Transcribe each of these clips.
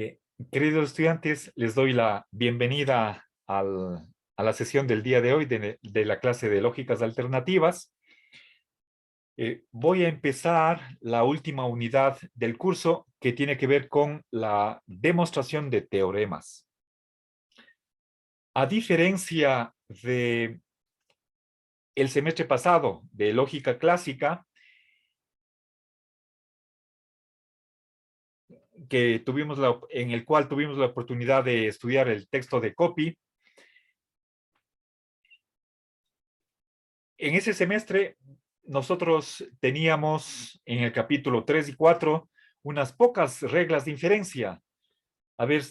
Eh, Queridos estudiantes, les doy la bienvenida a la sesión del día de hoy de la clase de lógicas alternativas. Voy a empezar la última unidad del curso que tiene que ver con la demostración de teoremas. A diferencia de el semestre pasado de lógica clásica, en el cual tuvimos la oportunidad de estudiar el texto de Copy, en ese semestre nosotros teníamos en el capítulo 3 y 4 unas pocas reglas de inferencia. A ver,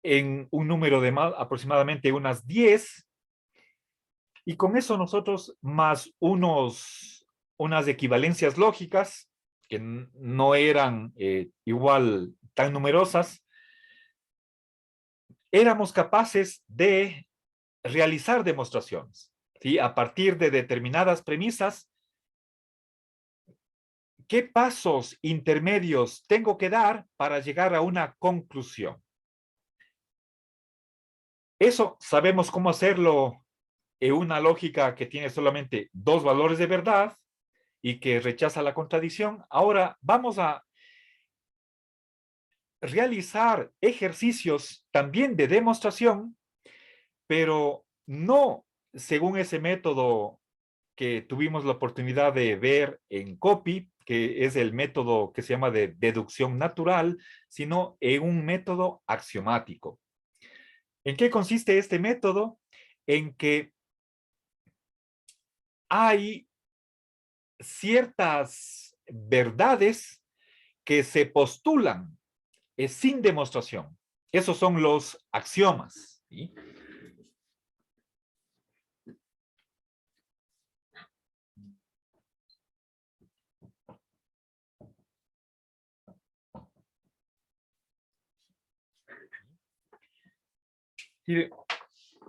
en un número de aproximadamente unas 10, y con eso nosotros más unas equivalencias lógicas que no eran igual tan numerosas, éramos capaces de realizar demostraciones, ¿sí? A partir de determinadas premisas. ¿Qué pasos intermedios tengo que dar para llegar a una conclusión? Eso sabemos cómo hacerlo en una lógica que tiene solamente dos valores de verdad y que rechaza la contradicción. Ahora vamos a realizar ejercicios también de demostración, pero no según ese método que tuvimos la oportunidad de ver en Copy, que es el método que se llama de deducción natural, sino en un método axiomático. ¿En qué consiste este método? En que hay ciertas verdades que se postulan sin demostración. Esos son los axiomas, ¿sí?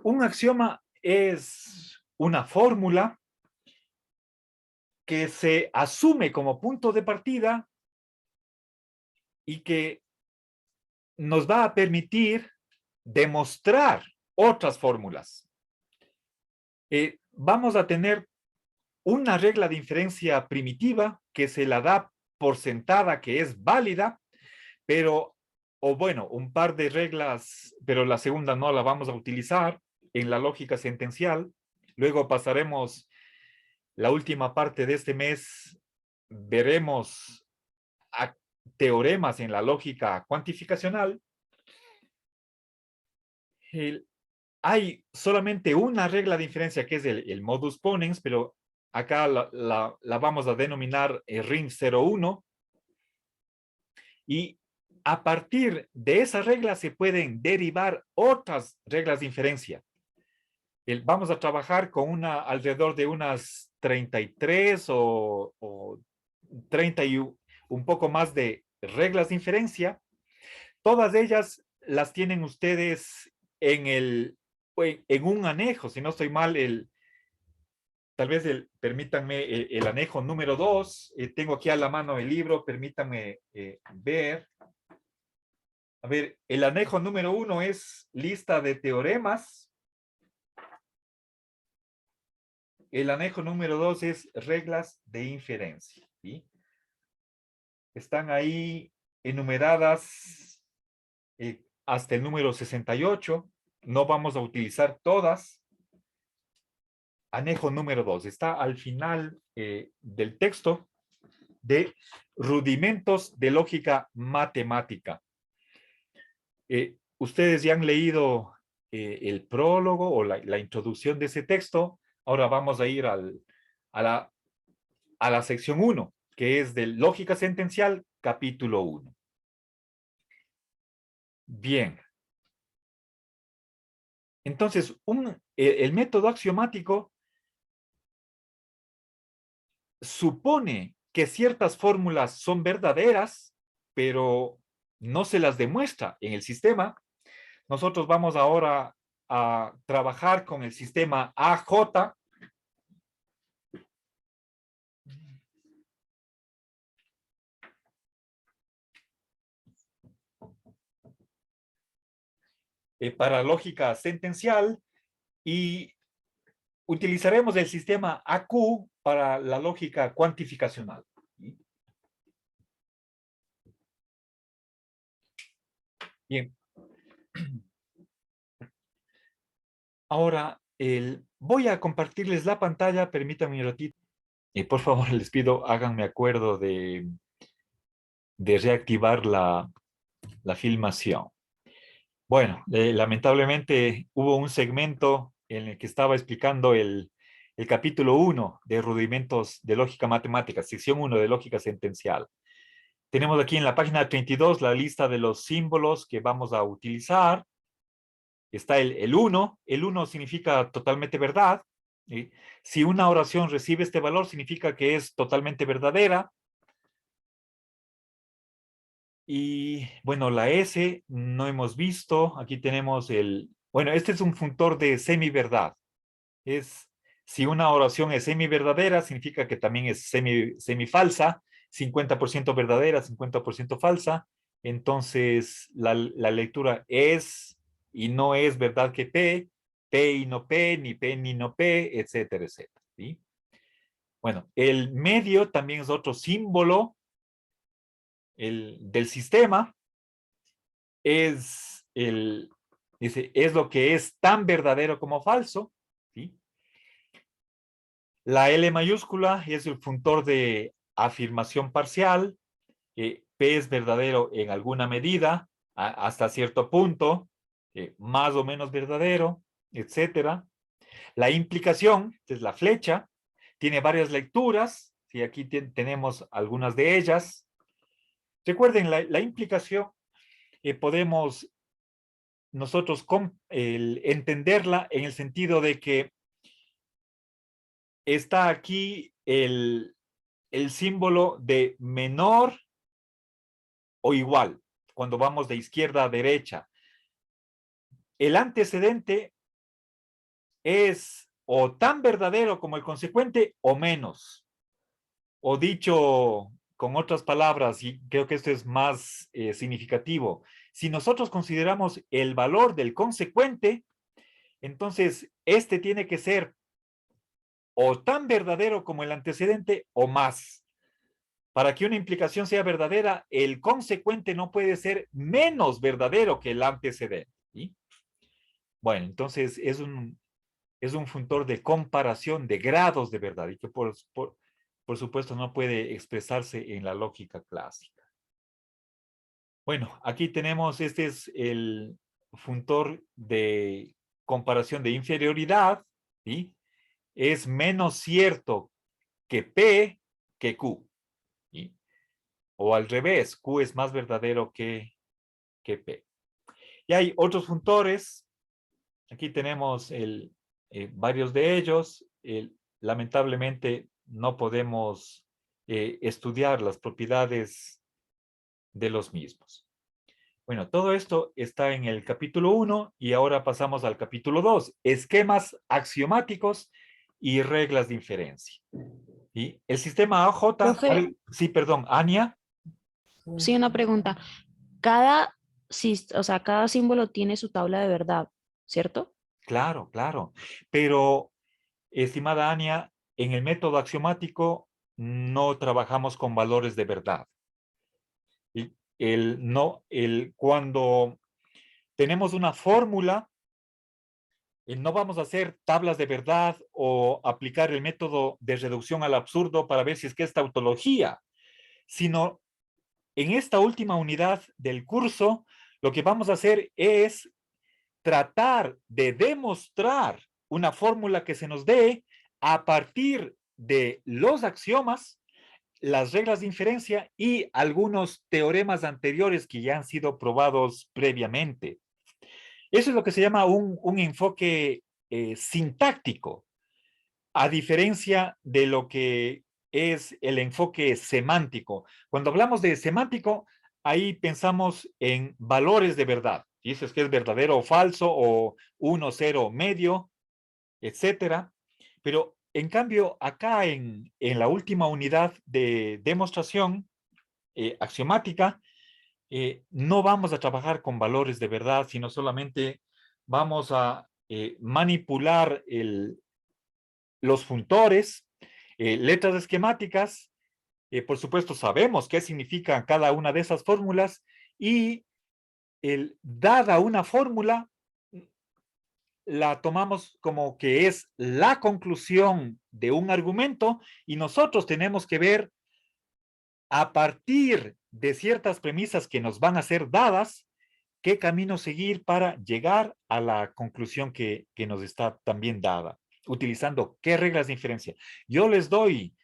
Un axioma es una fórmula que se asume como punto de partida y que nos va a permitir demostrar otras fórmulas. Vamos a tener una regla de inferencia primitiva que se la da por sentada que es válida, pero, o bueno, un par de reglas, pero la segunda no la vamos a utilizar en la lógica sentencial. Luego pasaremos la última parte de este mes, veremos a teoremas en la lógica cuantificacional. Hay solamente una regla de inferencia que es el modus ponens, pero acá la vamos a denominar ring 01, y a partir de esa regla se pueden derivar otras reglas de inferencia. Vamos a trabajar con alrededor de unas 33 o 30 y un poco más de reglas de inferencia. Todas ellas las tienen ustedes en un anejo, si no estoy mal, tal vez permítanme el anejo número 2. Tengo aquí a la mano el libro, permítanme ver. A ver, el anejo número 1 es lista de teoremas. El anejo número 2 es reglas de inferencia, ¿sí? Están ahí enumeradas hasta el número 68. No vamos a utilizar todas. Anejo número 2 está al final del texto de rudimentos de lógica matemática. Ustedes ya han leído el prólogo o la introducción de ese texto. Ahora vamos a ir a la sección 1, que es de lógica sentencial, capítulo 1. Bien. Entonces, el método axiomático supone que ciertas fórmulas son verdaderas, pero no se las demuestra en el sistema. Nosotros vamos ahora a trabajar con el sistema AJ. para lógica sentencial y utilizaremos el sistema AQ para la lógica cuantificacional. Bien. Ahora, voy a compartirles la pantalla, permítanme un ratito. Y por favor, les pido, háganme acuerdo de reactivar la filmación. Bueno, lamentablemente hubo un segmento en el que estaba explicando el capítulo 1 de Rudimentos de Lógica Matemática, sección 1 de Lógica Sentencial. Tenemos aquí en la página 32 la lista de los símbolos que vamos a utilizar. Está el 1. El 1 significa totalmente verdad. ¿Sí? Si una oración recibe este valor, significa que es totalmente verdadera. Y bueno, la S no hemos visto. Aquí tenemos bueno, este es un funtor de semiverdad. Si una oración es semiverdadera, significa que también es semifalsa, 50% verdadera, 50% falsa. Entonces, la lectura es y no es verdad que P y no P, ni P ni no P, etcétera, etcétera. ¿Sí? Bueno, el medio también es otro símbolo del sistema. Dice, es lo que es tan verdadero como falso. ¿Sí? La L mayúscula es el funtor de afirmación parcial. P es verdadero en alguna medida, hasta cierto punto, más o menos verdadero, etcétera. La implicación, que es la flecha, tiene varias lecturas. ¿Sí? Aquí tenemos algunas de ellas. Recuerden, la implicación podemos nosotros entenderla en el sentido de que está aquí el símbolo de menor o igual, cuando vamos de izquierda a derecha. El antecedente es o tan verdadero como el consecuente o menos. O dicho con otras palabras, y creo que esto es más significativo, si nosotros consideramos el valor del consecuente, entonces este tiene que ser o tan verdadero como el antecedente o más. Para que una implicación sea verdadera, el consecuente no puede ser menos verdadero que el antecedente. ¿Sí? Bueno, entonces es un funtor de comparación de grados de verdad y que por supuesto no puede expresarse en la lógica clásica. Bueno, aquí tenemos, este es el funtor de comparación de inferioridad. ¿Sí? Es menos cierto que P que Q. ¿Sí? O al revés, Q es más verdadero que P. Y hay otros funtores. Aquí tenemos varios de ellos. Lamentablemente no podemos estudiar las propiedades de los mismos. Bueno, todo esto está en el capítulo 1 y ahora pasamos al capítulo 2, esquemas axiomáticos y reglas de inferencia. Y el sistema AJ, Profe, sí, perdón, Ania. sí, una pregunta. Cada, o sea, cada símbolo tiene su tabla de verdad, ¿cierto? Claro, claro. Pero, estimada Ania, en el método axiomático no trabajamos con valores de verdad. Y cuando tenemos una fórmula, no vamos a hacer tablas de verdad o aplicar el método de reducción al absurdo para ver si es que es tautología, sino en esta última unidad del curso, lo que vamos a hacer es tratar de demostrar una fórmula que se nos dé a partir de los axiomas, las reglas de inferencia y algunos teoremas anteriores que ya han sido probados previamente. Eso es lo que se llama un enfoque sintáctico, a diferencia de lo que es el enfoque semántico. Cuando hablamos de semántico, ahí pensamos en valores de verdad. Dices que es verdadero o falso, o 1, 0, medio, etcétera. Pero en cambio, acá en la última unidad de demostración axiomática, no vamos a trabajar con valores de verdad, sino solamente vamos a manipular los funtores, letras esquemáticas. Por supuesto, sabemos qué significa cada una de esas fórmulas y dada una fórmula, la tomamos como que es la conclusión de un argumento y nosotros tenemos que ver a partir de ciertas premisas que nos van a ser dadas, qué camino seguir para llegar a la conclusión que nos está también dada, utilizando qué reglas de inferencia. Yo les doy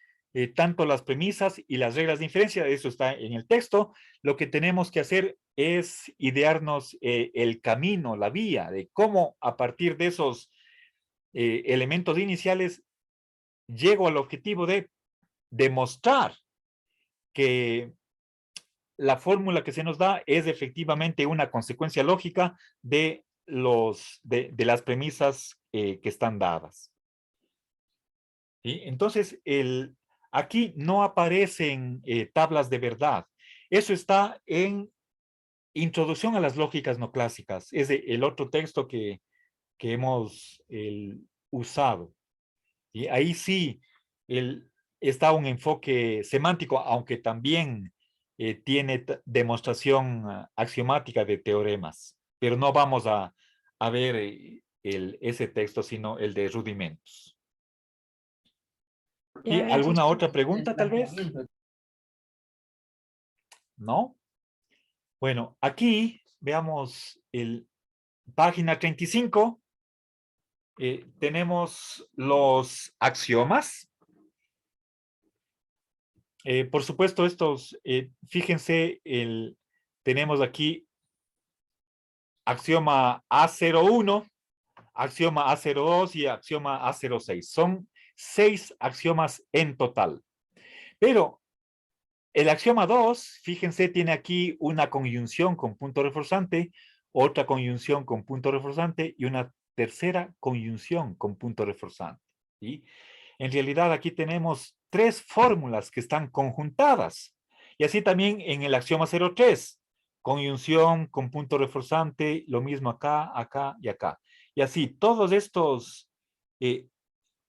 tanto las premisas y las reglas de inferencia, eso está en el texto. Lo que tenemos que hacer es idearnos el camino, la vía de cómo a partir de esos elementos iniciales llego al objetivo de demostrar que la fórmula que se nos da es efectivamente una consecuencia lógica de las premisas que están dadas. ¿Sí? Entonces, aquí no aparecen tablas de verdad. Eso está en Introducción a las lógicas no clásicas. Es el otro texto que hemos usado. Y ahí sí está un enfoque semántico, aunque también tiene demostración axiomática de teoremas, pero no vamos a ver ese texto, sino el de rudimentos. ¿Y Ya ves, alguna otra pregunta, tal vez? ¿No? Bueno, aquí veamos página 35. Tenemos los axiomas. Por supuesto, estos, fíjense, tenemos aquí axioma A01, axioma A02 y axioma A06. Son 6 axiomas en total. Pero el axioma 2, fíjense, tiene aquí una conjunción con punto reforzante, otra conjunción con punto reforzante y una tercera conjunción con punto reforzante. ¿Sí? En realidad aquí tenemos 3 fórmulas que están conjuntadas. Y así también en el axioma 03, conjunción con punto reforzante, lo mismo acá, acá y acá. Y así, todos estos,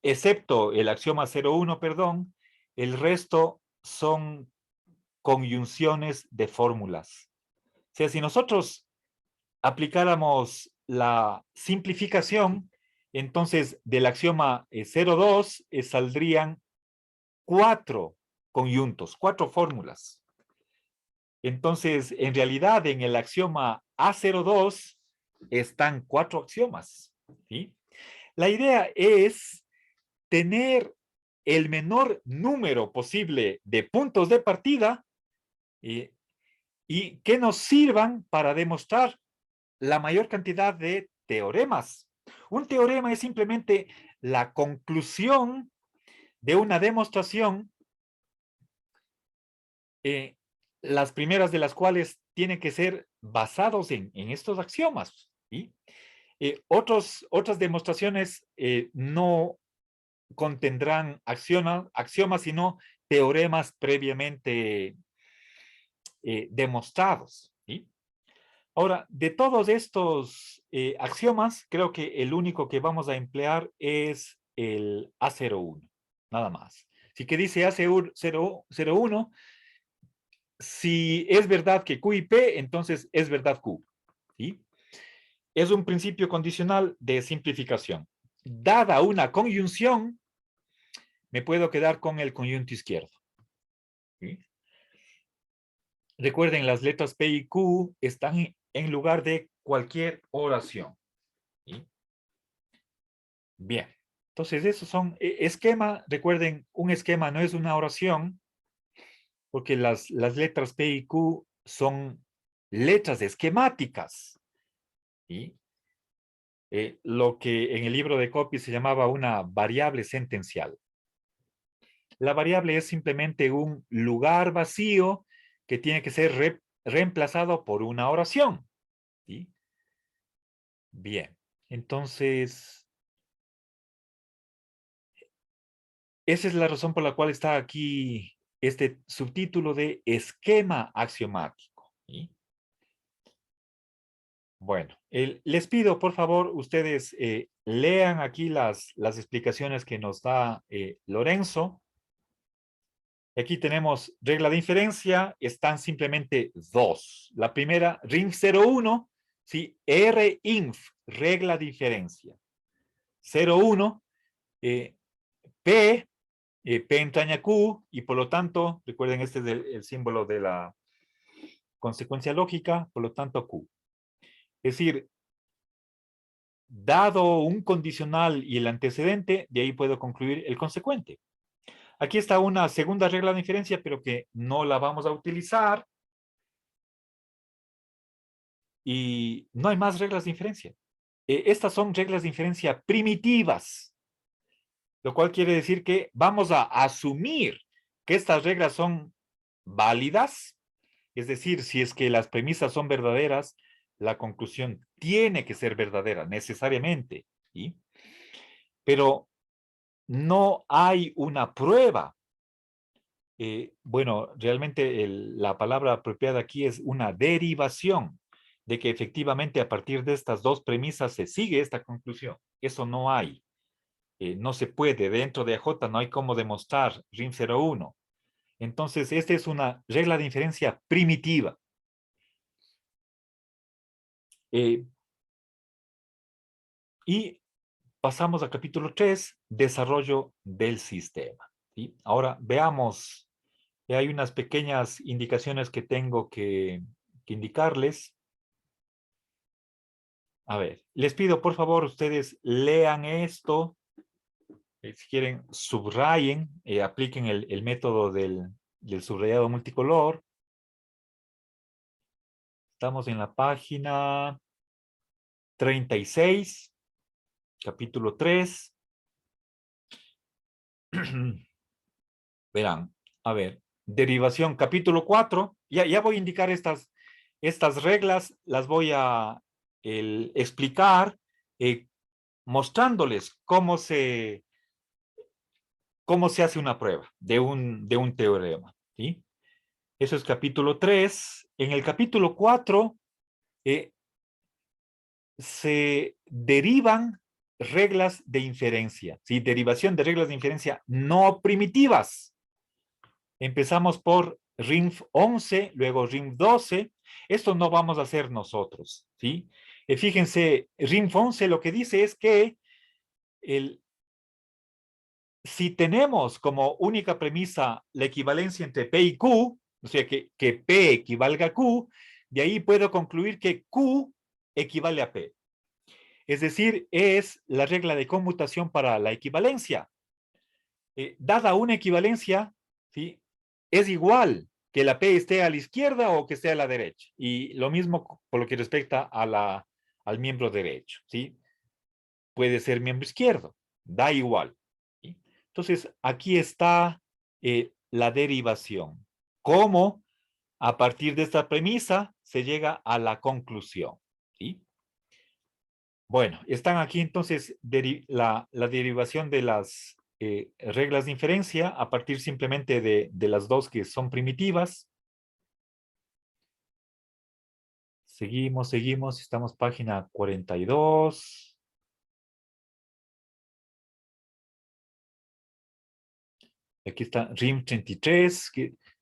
excepto el axioma 01, perdón, el resto son conjunciones de fórmulas. O sea, si nosotros aplicáramos la simplificación, entonces del axioma 02 saldrían 4 conjuntos, 4 fórmulas. Entonces, en realidad, en el axioma A02 están 4 axiomas. ¿Sí? La idea es tener el menor número posible de puntos de partida y que nos sirvan para demostrar la mayor cantidad de teoremas. Un teorema es simplemente la conclusión de una demostración, las primeras de las cuales tienen que ser basados en estos axiomas. ¿Sí? Otras demostraciones no contendrán axiomas, sino teoremas previamente demostrados. ¿Sí? Ahora, de todos estos axiomas, creo que el único que vamos a emplear es el A01, nada más. Si que dice A01, si es verdad que Q y P, entonces es verdad Q. ¿Sí? Es un principio condicional de simplificación. Dada una conjunción, me puedo quedar con el conjunto izquierdo. ¿Sí? Recuerden, las letras P y Q están en lugar de cualquier oración. ¿Sí? Bien. Entonces, esos son esquema. Recuerden, un esquema no es una oración, porque las letras P y Q son letras esquemáticas. ¿Sí? Lo que en el libro de Copy se llamaba una variable sentencial. La variable es simplemente un lugar vacío que tiene que ser reemplazado por una oración. ¿Sí? Bien, entonces, esa es la razón por la cual está aquí este subtítulo de esquema axiomático. ¿Sí? Bueno, les pido, por favor, ustedes lean aquí las explicaciones que nos da Lorenzo. Aquí tenemos regla de inferencia, están simplemente dos. La primera, RINF01, ¿sí? RINF, regla de inferencia. 01, P, P entraña Q, y por lo tanto, recuerden, este es el símbolo de la consecuencia lógica, por lo tanto Q. Es decir, dado un condicional y el antecedente, de ahí puedo concluir el consecuente. Aquí está una segunda regla de inferencia, pero que no la vamos a utilizar. Y no hay más reglas de inferencia. Estas son reglas de inferencia primitivas, lo cual quiere decir que vamos a asumir que estas reglas son válidas, es decir, si es que las premisas son verdaderas, la conclusión tiene que ser verdadera, necesariamente, ¿sí? Pero no hay una prueba. Bueno, realmente la palabra apropiada aquí es una derivación de que efectivamente a partir de estas dos premisas se sigue esta conclusión. Eso no hay. No se puede. Dentro de AJ no hay cómo demostrar RIM 01. Entonces, esta es una regla de inferencia primitiva. Y pasamos al capítulo 3, desarrollo del sistema. ¿Sí? Ahora veamos, hay unas pequeñas indicaciones que tengo que indicarles. A ver, les pido por favor ustedes lean esto, si quieren subrayen, apliquen el método del subrayado multicolor. Estamos en la página 36, capítulo 3. Verán, a ver, derivación, capítulo 4. Ya voy a indicar estas reglas, las voy a explicar, mostrándoles cómo se hace una prueba de un teorema, ¿sí? Eso es capítulo 3. En el capítulo 4 se derivan reglas de inferencia, ¿sí? Derivación de reglas de inferencia no primitivas. Empezamos por RINF 11, luego RINF 12. Esto no vamos a hacer nosotros, ¿sí? Fíjense, RINF 11 lo que dice es que si tenemos como única premisa la equivalencia entre P y Q, o sea, que P equivalga a Q, de ahí puedo concluir que Q equivale a P. Es decir, es la regla de conmutación para la equivalencia. Dada una equivalencia, ¿sí? Es igual que la P esté a la izquierda o que esté a la derecha. Y lo mismo por lo que respecta al miembro derecho, ¿sí? Puede ser miembro izquierdo, da igual. ¿Sí? Entonces, aquí está la derivación. ¿Cómo a partir de esta premisa se llega a la conclusión? ¿Sí? Bueno, están aquí entonces la derivación de las reglas de inferencia a partir simplemente de las dos que son primitivas. Seguimos, estamos página 42. Aquí está RIM 33.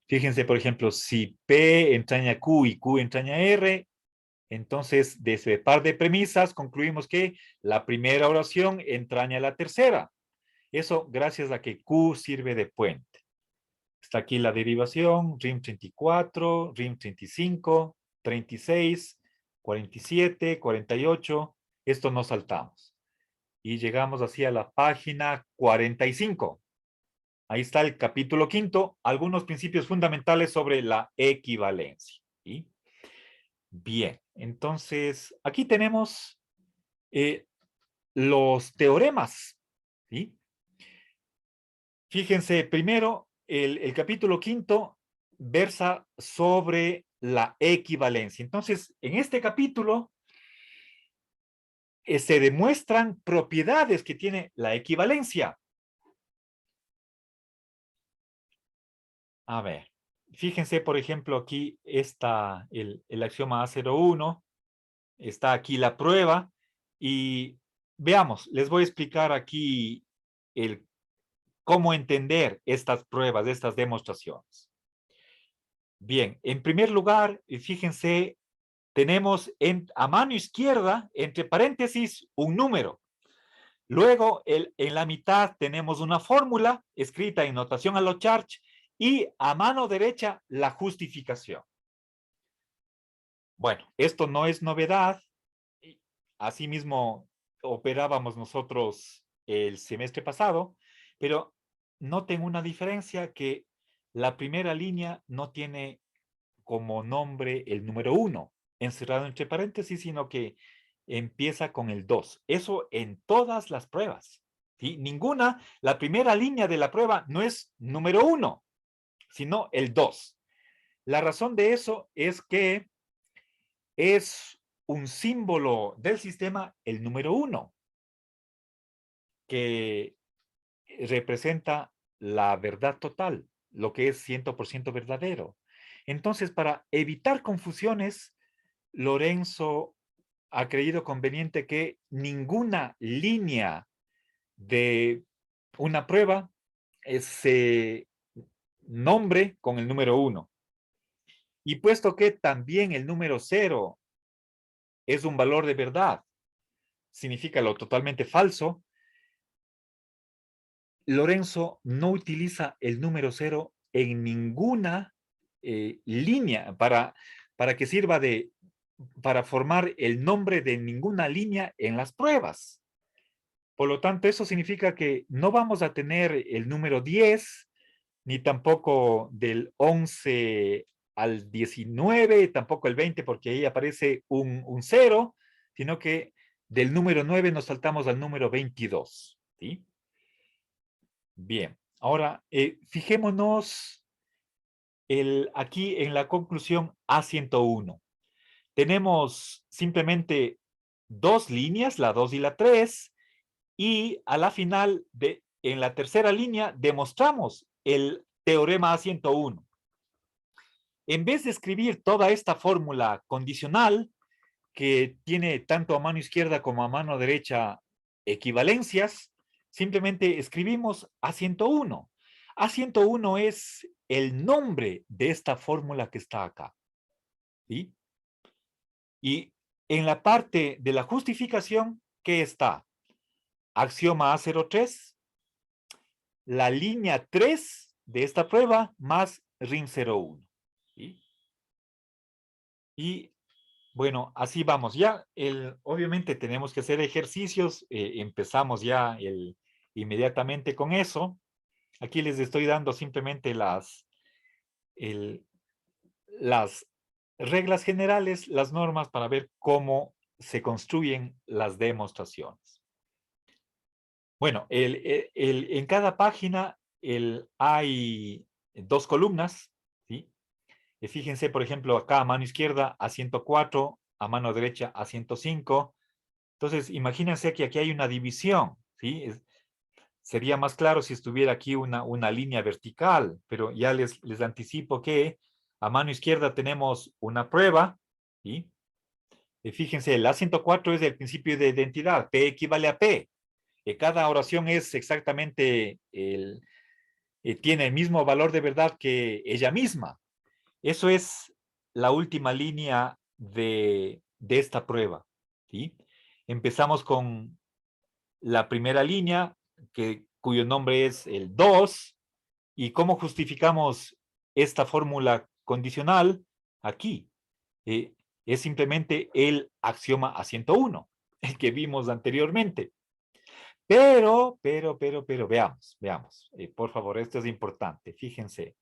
Fíjense, por ejemplo, si P entraña Q y Q entraña R, entonces de ese par de premisas concluimos que la primera oración entraña la tercera. Eso gracias a que Q sirve de puente. Está aquí la derivación, RIM 34, RIM 35, 36, 47, 48. Esto no saltamos. Y llegamos así a la página 45. Ahí está el capítulo 5, algunos principios fundamentales sobre la equivalencia. ¿Sí? Bien, entonces aquí tenemos los teoremas. ¿Sí? Fíjense, primero, el capítulo 5 versa sobre la equivalencia. Entonces, en este capítulo se demuestran propiedades que tiene la equivalencia. A ver, fíjense, por ejemplo, aquí está el axioma A01. Está aquí la prueba y veamos, les voy a explicar aquí el cómo entender estas pruebas, estas demostraciones. Bien, en primer lugar, fíjense, tenemos a mano izquierda, entre paréntesis, un número. Luego, en la mitad tenemos una fórmula escrita en notación a lo Church y a mano derecha la justificación. Bueno, esto no es novedad. Asimismo, operábamos nosotros el semestre pasado, pero noten una diferencia que la primera línea no tiene como nombre el número 1 encerrado entre paréntesis, sino que empieza con el 2. Eso en todas las pruebas. ¿Sí? Ninguna, la primera línea de la prueba no es número 1, sino el 2. La razón de eso es que es un símbolo del sistema, el número 1, que representa la verdad total, lo que es 100% verdadero. Entonces, para evitar confusiones, Lorenzo ha creído conveniente que ninguna línea de una prueba se nombre con el número 1. Y puesto que también el número 0 es un valor de verdad, significa lo totalmente falso, Lorenzo no utiliza el número 0 en ninguna línea para que sirva para formar el nombre de ninguna línea en las pruebas. Por lo tanto, eso significa que no vamos a tener el número 10, ni tampoco del 11 al 19, tampoco el 20, porque ahí aparece un 0, sino que del número 9 nos saltamos al número 22. ¿Sí? Bien, ahora fijémonos aquí en la conclusión A101. Tenemos simplemente dos líneas, la 2 y la 3, y a la final, en la tercera línea, demostramos el teorema A101. En vez de escribir toda esta fórmula condicional, que tiene tanto a mano izquierda como a mano derecha equivalencias, simplemente escribimos A101. A101 es el nombre de esta fórmula que está acá. ¿Sí? Y en la parte de la justificación, ¿qué está? Axioma A03, la línea 3 de esta prueba más RIM01. ¿Sí? Y bueno, así vamos. Ya, obviamente tenemos que hacer ejercicios. Empezamos ya inmediatamente con eso. Aquí les estoy dando simplemente las reglas generales, las normas para ver cómo se construyen las demostraciones. Bueno, en cada página hay dos columnas, ¿sí? Fíjense, por ejemplo, acá a mano izquierda A104, a mano derecha A105. Entonces, imagínense que aquí hay una división, ¿sí? Sería más claro si estuviera aquí una línea vertical, pero ya les anticipo que a mano izquierda tenemos una prueba, ¿sí? Fíjense, el A104 es el principio de identidad, P equivale a P. Cada oración es exactamente, tiene el mismo valor de verdad que ella misma. Eso es la última línea de esta prueba, ¿sí? Empezamos con la primera línea, cuyo nombre es el 2, y cómo justificamos esta fórmula condicional aquí. Es simplemente el axioma A101, el que vimos anteriormente. Pero, veamos. Por favor, esto es importante, fíjense.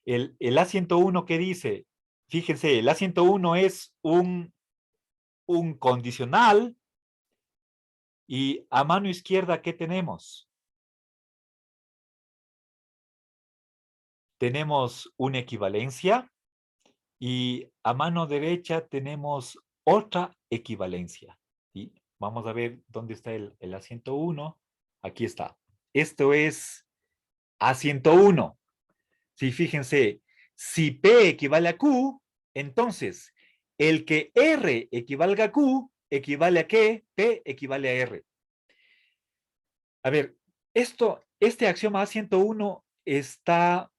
El A101 que dice, fíjense, el A101 es un condicional y a mano izquierda, ¿qué tenemos? Tenemos una equivalencia y a mano derecha tenemos otra equivalencia. ¿Sí? Vamos a ver dónde está el A101. Aquí está. Esto es A101. Sí, fíjense, si P equivale a Q, entonces el que R equivalga a Q, equivale a que P equivale a R. A ver, este axioma A101 está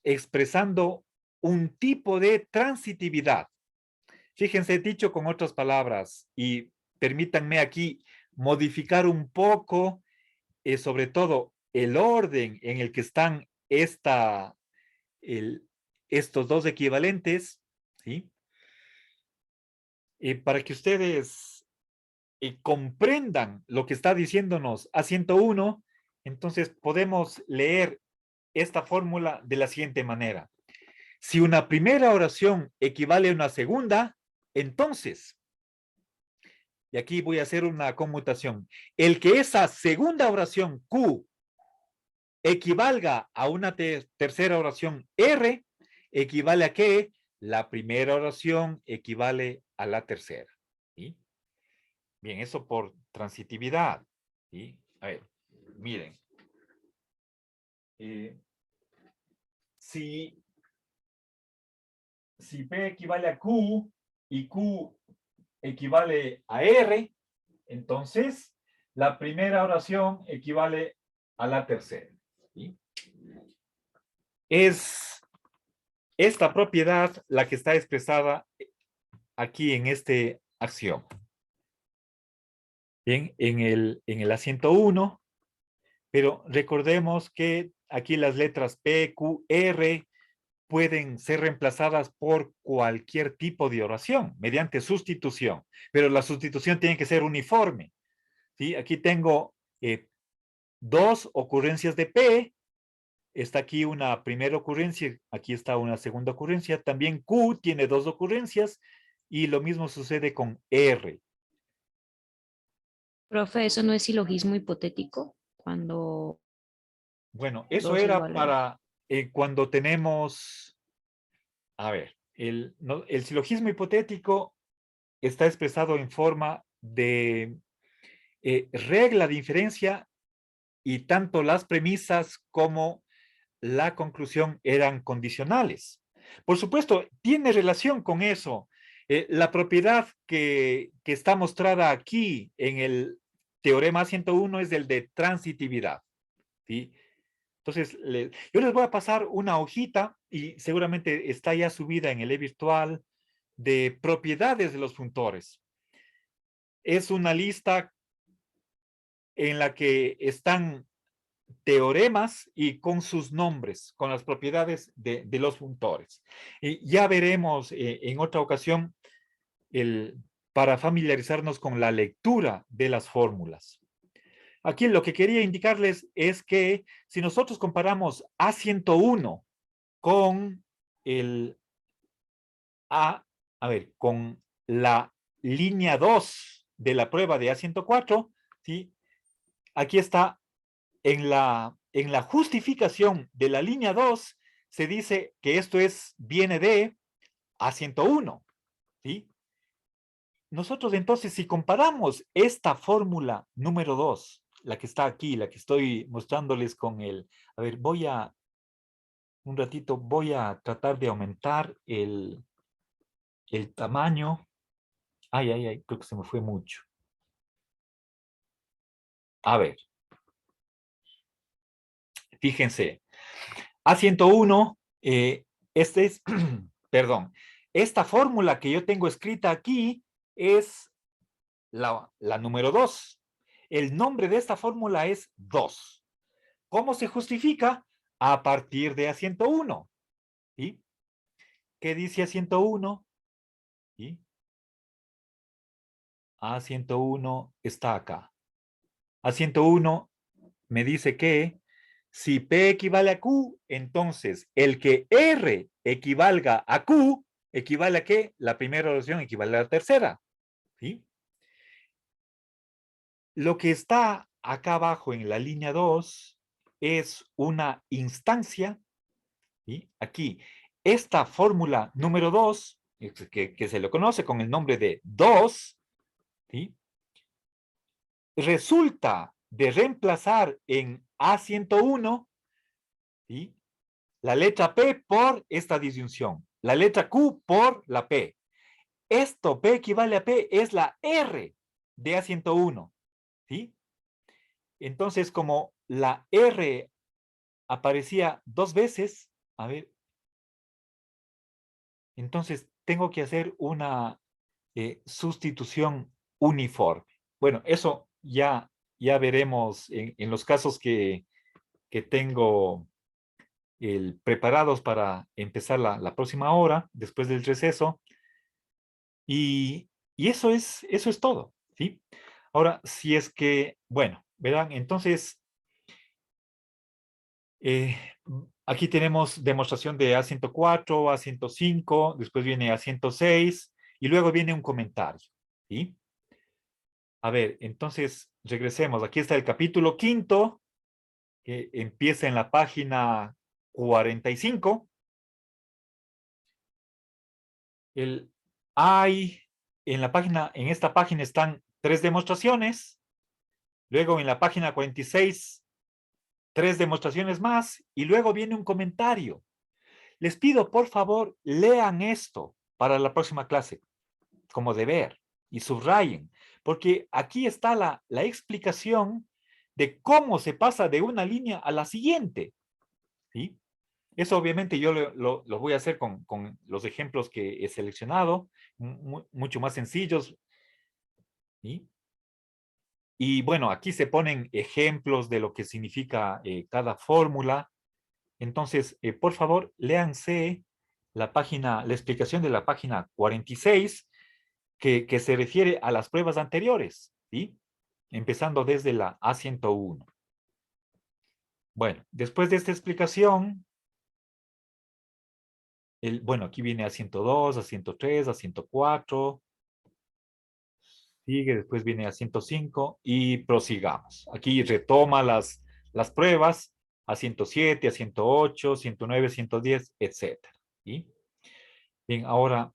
expresando un tipo de transitividad. Fíjense, dicho con otras palabras, y permítanme aquí modificar un poco, sobre todo, el orden en el que están estos dos equivalentes, ¿sí? Para que ustedes comprendan lo que está diciéndonos A101, entonces podemos leer esta fórmula de la siguiente manera. Si una primera oración equivale a una segunda, entonces, y aquí voy a hacer una conmutación, el que esa segunda oración Q equivalga a una tercera oración R, equivale a que la primera oración equivale a la tercera. ¿Sí? Bien, eso por transitividad. ¿Sí? A ver, miren. Si P equivale a Q y Q equivale a R, entonces la primera oración equivale a la tercera. ¿Sí? Es esta propiedad la que está expresada aquí en este axioma. Bien, en el A101, pero recordemos que aquí las letras P, Q, R pueden ser reemplazadas por cualquier tipo de oración mediante sustitución, pero la sustitución tiene que ser uniforme. ¿Sí? Aquí tengo dos ocurrencias de P, está aquí una primera ocurrencia, aquí está una segunda ocurrencia, también Q tiene dos ocurrencias y lo mismo sucede con R. Profe, ¿eso no es silogismo hipotético? Cuando Bueno, eso dos era iguales. para cuando tenemos, a ver, el silogismo hipotético está expresado en forma de regla de inferencia y tanto las premisas como la conclusión eran condicionales. Por supuesto, tiene relación con eso. La propiedad que está mostrada aquí en el teorema 101 es el de transitividad. ¿Sí? Entonces, yo les voy a pasar una hojita y seguramente está ya subida en el e-virtual de propiedades de los funtores. Es una lista en la que están teoremas y con sus nombres, con las propiedades de los funtores. Y ya veremos en otra ocasión para familiarizarnos con la lectura de las fórmulas. Aquí lo que quería indicarles es que si nosotros comparamos A101 con el con la línea 2 de la prueba de A104, ¿sí? Aquí está en la justificación de la línea 2 se dice que esto viene de A101, ¿sí? Nosotros entonces, si comparamos esta fórmula número 2, la que está aquí, la que estoy mostrándoles con a ver, un ratito, voy a tratar de aumentar el tamaño. Ay, creo que se me fue mucho. A ver, fíjense, A101, perdón, esta fórmula que yo tengo escrita aquí es la número 2. El nombre de esta fórmula es 2. ¿Cómo se justifica? A partir de A101. ¿Sí? ¿Qué dice A101? ¿Sí? A101 está acá. A101 me dice que si P equivale a Q, entonces el que R equivalga a Q, equivale a que la primera oración equivale a la tercera. ¿Sí? Lo que está acá abajo en la línea 2 es una instancia. ¿Sí? Aquí, esta fórmula número 2, que se lo conoce con el nombre de 2, ¿sí? Resulta de reemplazar en A101, ¿sí? La letra P por esta disyunción, la letra Q por la P. esto, P equivale a P, es la R de A101, ¿sí? Entonces, como la R aparecía 2 veces, a ver, entonces tengo que hacer una sustitución uniforme. Bueno, eso ya veremos en los casos que tengo preparados para empezar la próxima hora, después del receso. Y eso es todo, ¿sí? Ahora, si es que, bueno, verán, entonces, eh, aquí tenemos demostración de A104, A105, después viene A106 y luego viene un comentario, ¿sí? A ver, entonces, regresemos. Aquí está el capítulo quinto, que empieza en la página 45. El, hay, en esta página están 3 demostraciones. Luego en la página 46, 3 demostraciones más. Y luego viene un comentario. Les pido, por favor, lean esto para la próxima clase, como deber, y subrayen, porque aquí está la explicación de cómo se pasa de una línea a la siguiente, ¿sí? Eso obviamente yo lo voy a hacer con los ejemplos que he seleccionado, mucho más sencillos, ¿sí? Y bueno, aquí se ponen ejemplos de lo que significa cada fórmula. Entonces, por favor, léanse la explicación de la página 46, que se refiere a las pruebas anteriores, ¿sí? Empezando desde la A101. Bueno, después de esta explicación, bueno, aquí viene A102, A103, A104, sigue, después viene A105 y prosigamos. Aquí retoma las pruebas, A107, A108, 109, 110, etcétera. ¿Sí? Bien, ahora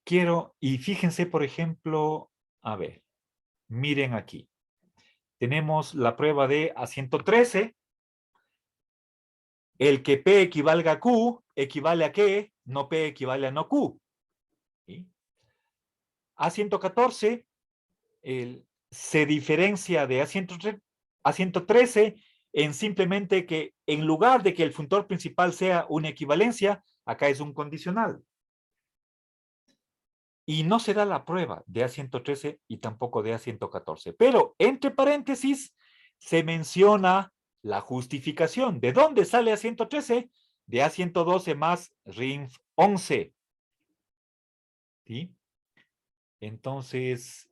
quiero, y fíjense, por ejemplo, a ver, miren aquí. Tenemos la prueba de A113. El que P equivalga a Q, ¿equivale a qué? No P equivale a no Q. ¿Sí? A114 se diferencia de A113 en simplemente que en lugar de que el funtor principal sea una equivalencia, acá es un condicional. Y no se da la prueba de A113 y tampoco de A114. Pero entre paréntesis se menciona la justificación. ¿De dónde sale A113? De A112 más RINF 11. ¿Sí? Entonces,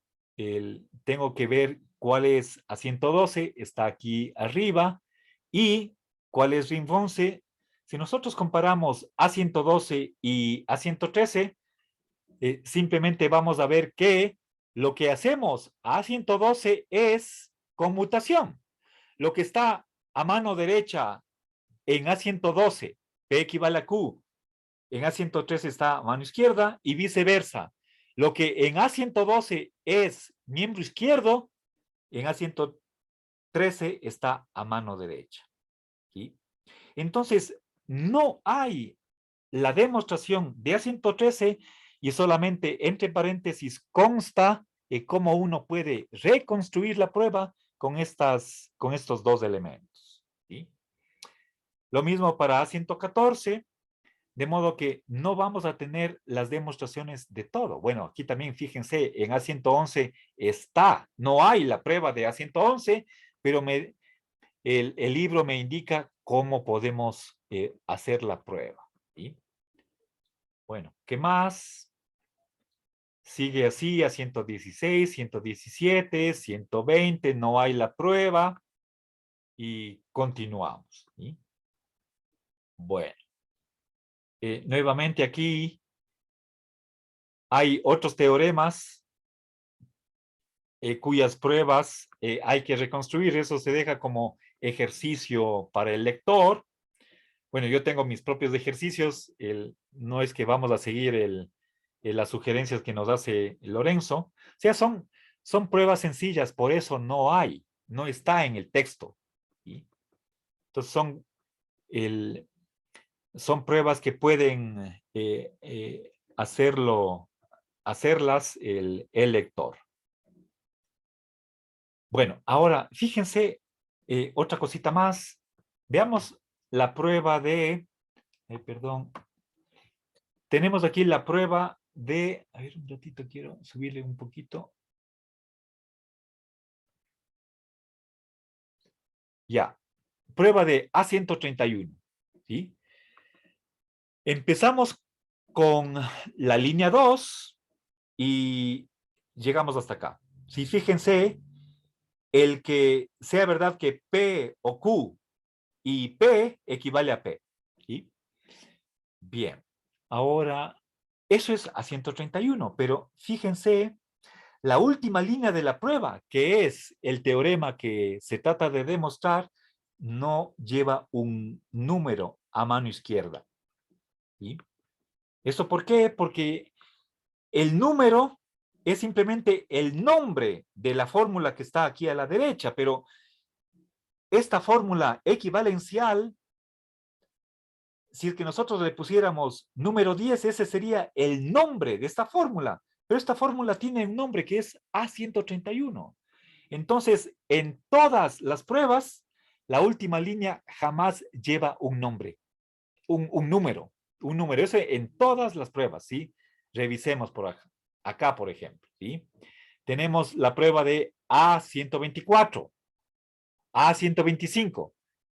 tengo que ver cuál es A112, está aquí arriba, y cuál es RINF 11. Si nosotros comparamos A112 y A113, simplemente vamos a ver que lo que hacemos a 112 es conmutación. Lo que está a mano derecha en A112, P equivale a Q, en A113 está a mano izquierda y viceversa. Lo que en A112 es miembro izquierdo, en A113 está a mano derecha. ¿Sí? Entonces, no hay la demostración de A113 y solamente entre paréntesis consta cómo uno puede reconstruir la prueba con estos 2 elementos. ¿Sí? Lo mismo para A114, de modo que no vamos a tener las demostraciones de todo. Bueno, aquí también fíjense, en A111 está, no hay la prueba de A111, pero el libro me indica cómo podemos hacer la prueba. ¿Sí? Bueno, ¿qué más? Sigue así a 116, 117, 120, no hay la prueba y continuamos. ¿Sí? Bueno, nuevamente aquí hay otros teoremas cuyas pruebas hay que reconstruir. Eso se deja como ejercicio para el lector. Bueno, yo tengo mis propios ejercicios. No es que vamos a seguir las sugerencias que nos hace Lorenzo. O sea, son pruebas sencillas, por eso no está en el texto. ¿Sí? Entonces son pruebas que pueden hacerlas el lector. Bueno, ahora fíjense otra cosita más. Veamos la prueba de, perdón, tenemos aquí la prueba de, a ver un ratito, quiero subirle un poquito. Ya, prueba de A131, ¿sí? Empezamos con la línea 2 y llegamos hasta acá. Sí, fíjense, el que sea verdad que P o Q y P equivale a P, ¿sí? Bien, ahora, eso es A131, pero fíjense la última línea de la prueba, que es el teorema que se trata de demostrar, no lleva un número a mano izquierda. ¿Sí? ¿Eso por qué? Porque el número es simplemente el nombre de la fórmula que está aquí a la derecha, pero esta fórmula equivalencial, si es que nosotros le pusiéramos número 10, ese sería el nombre de esta fórmula. Pero esta fórmula tiene un nombre que es A131. Entonces, en todas las pruebas, la última línea jamás lleva un nombre, un número, un número. Eso en todas las pruebas, ¿sí? Revisemos por acá, por ejemplo, ¿sí? Tenemos la prueba de A124, A125,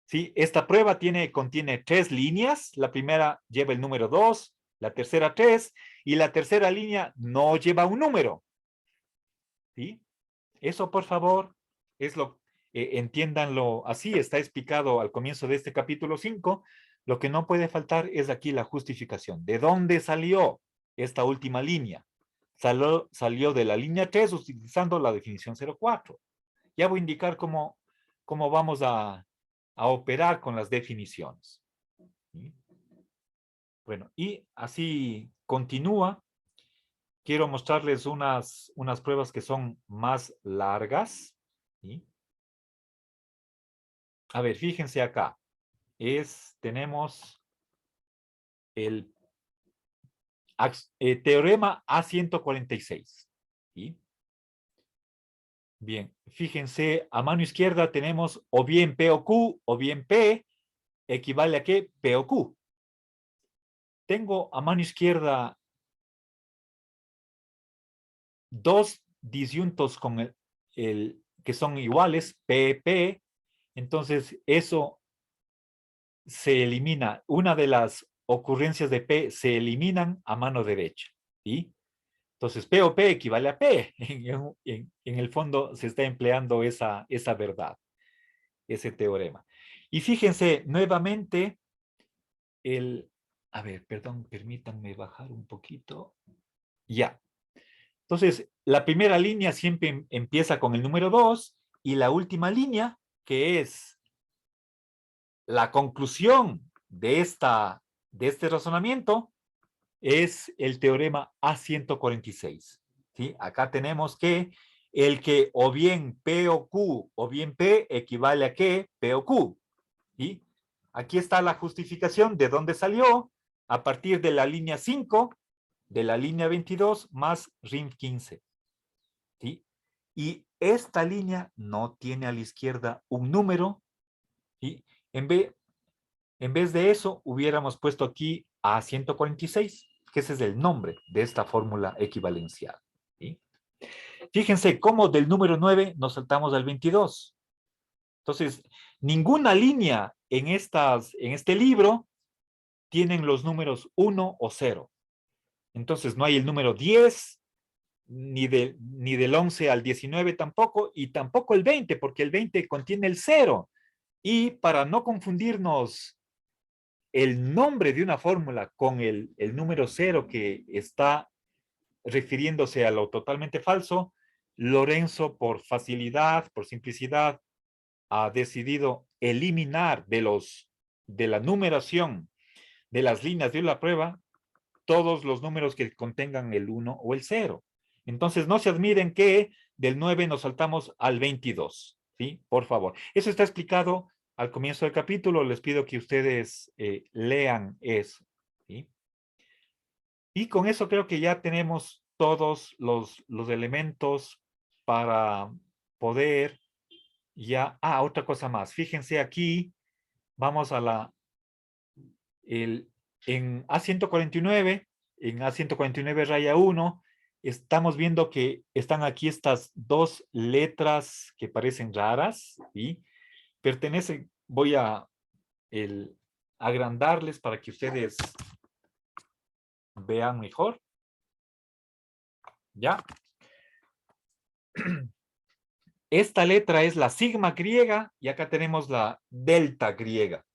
¿sí? Esta prueba contiene 3 líneas. La primera lleva el número 2, la tercera 3, y la tercera línea no lleva un número, ¿sí? Eso, por favor, es entiéndanlo así, está explicado al comienzo de este capítulo 5. Lo que no puede faltar es aquí la justificación. ¿De dónde salió esta última línea? Salió de la línea 3 utilizando la definición 04. Ya voy a indicar cómo vamos a operar con las definiciones. ¿Sí? Bueno, y así continúa. Quiero mostrarles unas pruebas que son más largas. ¿Sí? A ver, fíjense acá. Tenemos el teorema A146. ¿Sí? Bien, fíjense, a mano izquierda tenemos o bien P o Q, o bien P equivale a ¿qué? P o Q. Tengo a mano izquierda dos disyuntos con que son iguales, P, P. Entonces, eso se elimina. Una de las ocurrencias de P se eliminan a mano derecha. ¿Sí? Entonces, P o P equivale a P. En el fondo se está empleando esa verdad, ese teorema. Y fíjense, nuevamente, a ver, perdón, permítanme bajar un poquito. Ya. Entonces, la primera línea siempre empieza con el número 2 y la última línea, que es la conclusión de este razonamiento, es el teorema A146. ¿Sí? Acá tenemos que el que o bien P o Q o bien P equivale a ¿qué? P o Q. ¿Sí? Aquí está la justificación de dónde salió a partir de la línea 5, de la línea 22 más RIM 15. ¿Sí? Y esta línea no tiene a la izquierda un número. ¿Sí? En vez de eso, hubiéramos puesto aquí A146, que ese es el nombre de esta fórmula equivalencial. ¿Sí? Fíjense cómo del número 9 nos saltamos al 22. Entonces, ninguna línea en este libro tienen los números 1 o 0. Entonces, no hay el número 10, ni del 11 al 19 tampoco, y tampoco el 20, porque el 20 contiene el 0. Y para no confundirnos el nombre de una fórmula con el número 0 que está refiriéndose a lo totalmente falso, Lorenzo, por facilidad, por simplicidad, ha decidido eliminar de la numeración de las líneas de la prueba todos los números que contengan el 1 o el 0. Entonces, no se admiren que del 9 nos saltamos al 22, ¿sí? Por favor. Eso está explicado al comienzo del capítulo. Les pido que ustedes lean eso, ¿sí? Y con eso creo que ya tenemos todos los elementos para poder ya... Ah, otra cosa más. Fíjense aquí, vamos a en A149, en A149 raya 1, estamos viendo que están aquí estas dos letras que parecen raras, y pertenecen, voy a agrandarles para que ustedes vean mejor. ¿Ya? Esta letra es la sigma griega y acá tenemos la delta griega.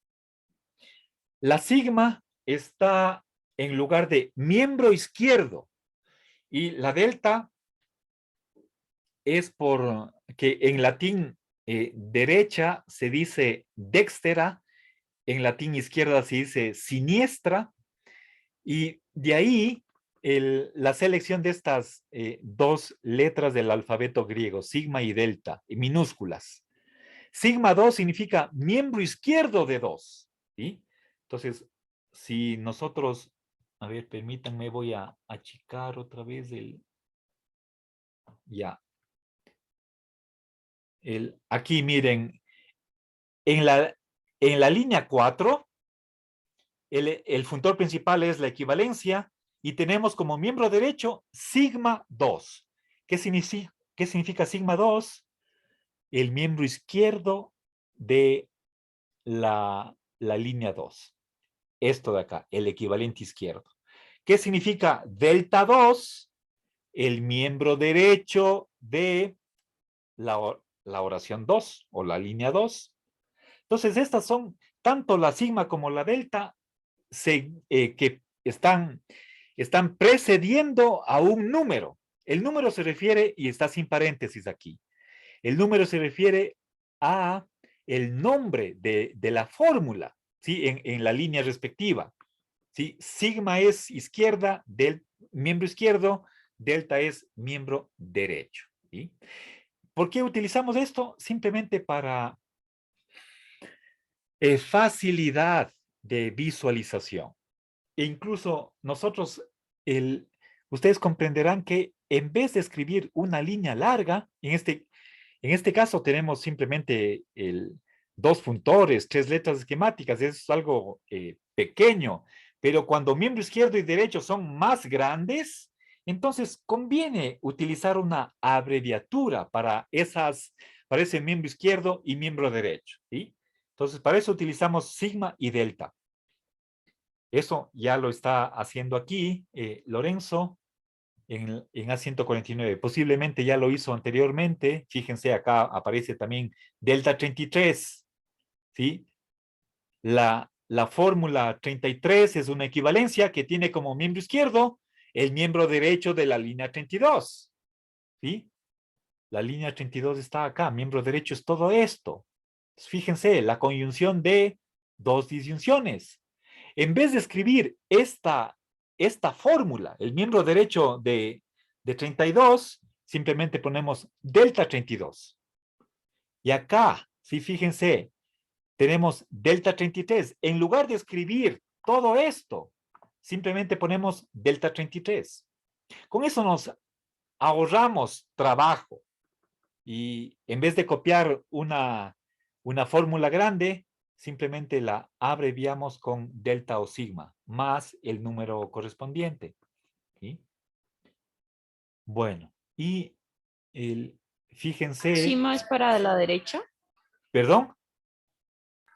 La sigma está en lugar de miembro izquierdo y la delta es por que en latín derecha se dice dextera, en latín izquierda se dice siniestra, y de ahí la selección de estas dos letras del alfabeto griego, sigma y delta, en minúsculas. Sigma 2 significa miembro izquierdo de 2, ¿sí? Entonces, si nosotros, a ver, permítanme, voy a achicar otra vez ya. Aquí miren, en la línea 4, el funtor principal es la equivalencia y tenemos como miembro derecho sigma 2. ¿Qué significa sigma 2? El miembro izquierdo de la línea 2. Esto de acá, el equivalente izquierdo. ¿Qué significa delta 2? El miembro derecho de la oración 2 o la línea 2. Entonces, estas son tanto la sigma como la delta que están precediendo a un número. El número se refiere, y está sin paréntesis aquí, el número se refiere a el nombre de la fórmula, ¿sí? En la línea respectiva. ¿Sí? Sigma es izquierda, del miembro izquierdo, delta es miembro derecho. ¿Sí? ¿Por qué utilizamos esto? Simplemente para facilidad de visualización. E incluso nosotros, ustedes comprenderán que en vez de escribir una línea larga, en este caso tenemos simplemente dos funtores, tres letras esquemáticas, es algo pequeño, pero cuando miembro izquierdo y derecho son más grandes, entonces conviene utilizar una abreviatura para ese miembro izquierdo y miembro derecho, ¿sí? Entonces, para eso utilizamos sigma y delta. Eso ya lo está haciendo aquí Lorenzo en A149. Posiblemente ya lo hizo anteriormente. Fíjense, acá aparece también delta 33. ¿Sí? La fórmula 33 es una equivalencia que tiene como miembro izquierdo el miembro derecho de la línea 32. ¿Sí? La línea 32 está acá. Miembro derecho es todo esto. Fíjense, la conjunción de dos disyunciones. En vez de escribir esta fórmula, el miembro derecho de 32, simplemente ponemos delta 32. Y acá, sí, fíjense, tenemos delta 33. En lugar de escribir todo esto, simplemente ponemos delta 33. Con eso nos ahorramos trabajo. Y en vez de copiar una fórmula grande, simplemente la abreviamos con delta o sigma, más el número correspondiente. ¿Sí? Bueno, y fíjense, Sima es para la derecha. perdón,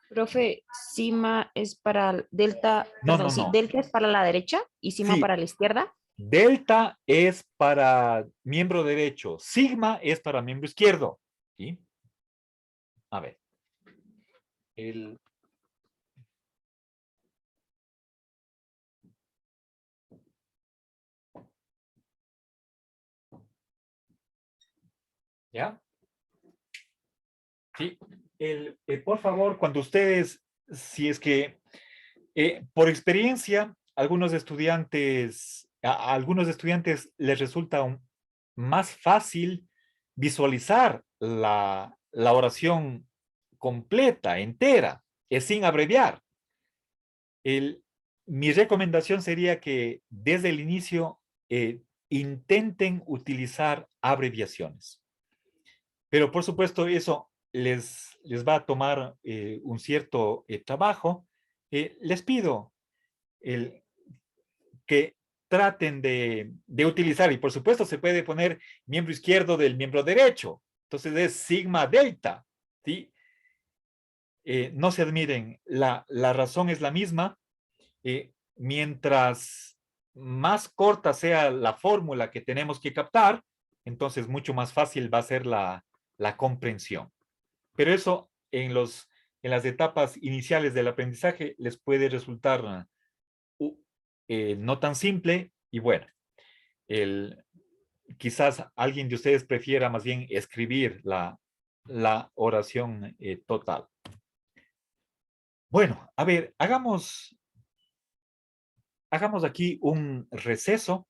Profe, Sima es para delta, no, perdón, no, sí, no. delta es para la derecha y Sima Sí, para la izquierda. delta es para miembro derecho, sigma es para miembro izquierdo. ¿Sí? A ver, el, ¿ya? Sí, por favor, cuando ustedes, si es que por experiencia, a algunos estudiantes les resulta más fácil visualizar la oración completa, entera, sin abreviar. mi recomendación sería que desde el inicio intenten utilizar abreviaciones. Pero por supuesto eso les va a tomar un cierto trabajo. Les pido que traten de utilizar, y por supuesto se puede poner miembro izquierdo del miembro derecho. Entonces es sigma delta, ¿sí? No se admiren, la razón es la misma. Mientras más corta sea la fórmula que tenemos que captar, entonces mucho más fácil va a ser la comprensión. Pero eso en las etapas iniciales del aprendizaje les puede resultar no tan simple y bueno, el, quizás alguien de ustedes prefiera más bien escribir la oración total. Bueno, a ver, hagamos aquí un receso